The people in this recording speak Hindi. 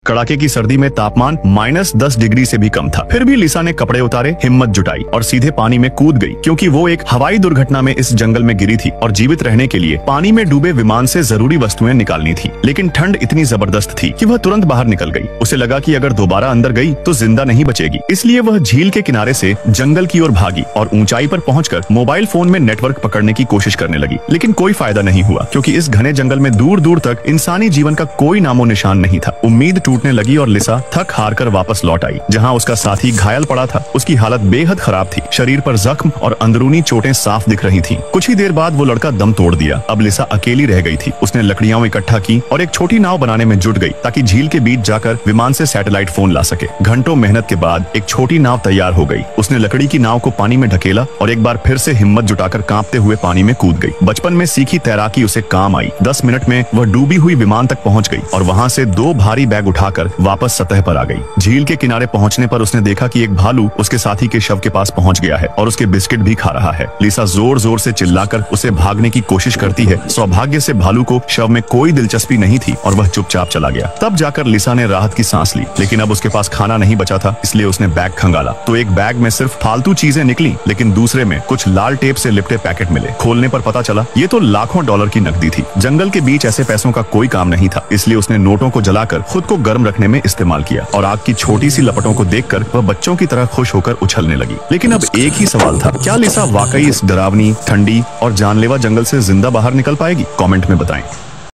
कड़ाके की सर्दी में तापमान -10 डिग्री से भी कम था। फिर भी लिसा ने कपड़े उतारे, हिम्मत जुटाई और सीधे पानी में कूद गई, क्योंकि वो एक हवाई दुर्घटना में इस जंगल में गिरी थी और जीवित रहने के लिए पानी में डूबे विमान से जरूरी वस्तुएं निकालनी थी। लेकिन ठंड इतनी जबरदस्त थी कि वह तुरंत बाहर निकल गई। उसे लगा कि अगर दोबारा अंदर गई तो जिंदा नहीं बचेगी, इसलिए वह झील के किनारे से जंगल की ओर भागी और ऊंचाई पर पहुंचकर मोबाइल फोन में नेटवर्क पकड़ने की कोशिश करने लगी। लेकिन कोई फायदा नहीं हुआ, क्योंकि इस घने जंगल में दूर दूर तक इंसानी जीवन का कोई नामो निशान नहीं था। उम्मीद टूटने लगी और लिसा थक हार कर वापस लौट आई, जहाँ उसका साथी घायल पड़ा था। उसकी हालत बेहद खराब थी, शरीर पर जख्म और अंदरूनी चोटें साफ दिख रही थीं। कुछ ही देर बाद वो लड़का दम तोड़ दिया। अब लिसा अकेली रह गई थी। उसने लकड़ियां इकट्ठा की और एक छोटी नाव बनाने में जुट गई, ताकि झील के बीच जाकर विमान से सैटेलाइट फोन ला सके। घंटों मेहनत के बाद एक छोटी नाव तैयार हो गई। उसने लकड़ी की नाव को पानी में ढकेला और एक बार फिर से हिम्मत जुटाकर कांपते हुए पानी में कूद गई। बचपन में सीखी तैराकी उसे काम आई। 10 मिनट में वह डूबी हुई विमान तक पहुंच गई और वहां से 2 भारी बैग उठाकर वापस सतह पर आ गई। झील के किनारे पहुंचने पर उसने देखा कि एक भालू उसके साथी के शव के पास पहुंच गया है और उसके बिस्किट भी खा रहा है। लिसा जोर जोर से चिल्लाकर उसे भागने की कोशिश करती है। सौभाग्य से भालू को शव में कोई दिलचस्पी नहीं थी और वह चुपचाप चला गया। तब जाकर लिसा ने राहत की सांस ली, लेकिन अब उसके पास खाना नहीं बचा था, इसलिए उसने बैग खंगाला तो एक बैग में सिर्फ फालतू चीजें निकली, लेकिन दूसरे में कुछ लाल टेप से लिपटे पैकेट मिले। खोलने पर पता चला ये तो लाखों डॉलर की नकदी थी। जंगल के बीच ऐसे पैसों का कोई काम नहीं था, इसलिए उसने नोटों को जलाकर खुद को गर्म रखने में इस्तेमाल किया और आग की छोटी सी लपटों को देखकर वह बच्चों की तरह खुश होकर उछलने लगी। लेकिन अब एक ही सवाल था, क्या लिसा वाकई इस डरावनी, ठंडी और जानलेवा जंगल से जिंदा बाहर निकल पाएगी? कमेंट में बताएं।